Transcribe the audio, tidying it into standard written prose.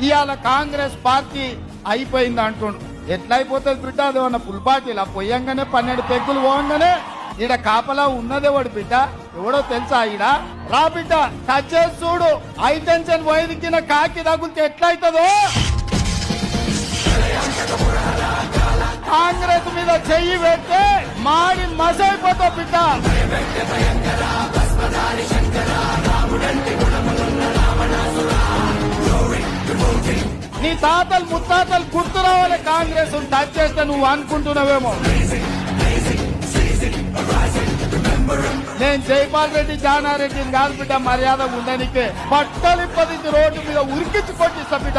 ఇవాళ కాంగ్రెస్ పార్టీ అయిపోయింది అంటుండు. ఎట్లా అయిపోతుంది బిడ్డ? అది ఉన్న ఫుల్ పార్టీలా పోయంగానే 12 పెగ్గులు పోగానే ఈడ కాపలా ఉన్నదేవాడు బిడ్డ, ఎవడో తెలుసా? ఈడ రా బిడ్డ, టచ్ చేసి చూడు. హైటెన్షన్ వైదికిన కాకి తగులితే ఎట్లయితుందో. కాంగ్రెస్ మీద చెయ్యి పెడితే మాడి మసైపోతావు బిడ్డ. నీ తాతలు ముత్తాతలు గుర్తు రావాలి కాంగ్రెస్ టచ్ చేస్తే నువ్వు అనుకుంటున్నావేమో. నేను జైపాల్ రెడ్డి జానారెడ్డిని కాదు బిడ్డ, మర్యాద ఉండనికే. పట్టలిప్పది రోడ్డు మీద ఉరికించి కొట్టిస్తా బిడ్డ.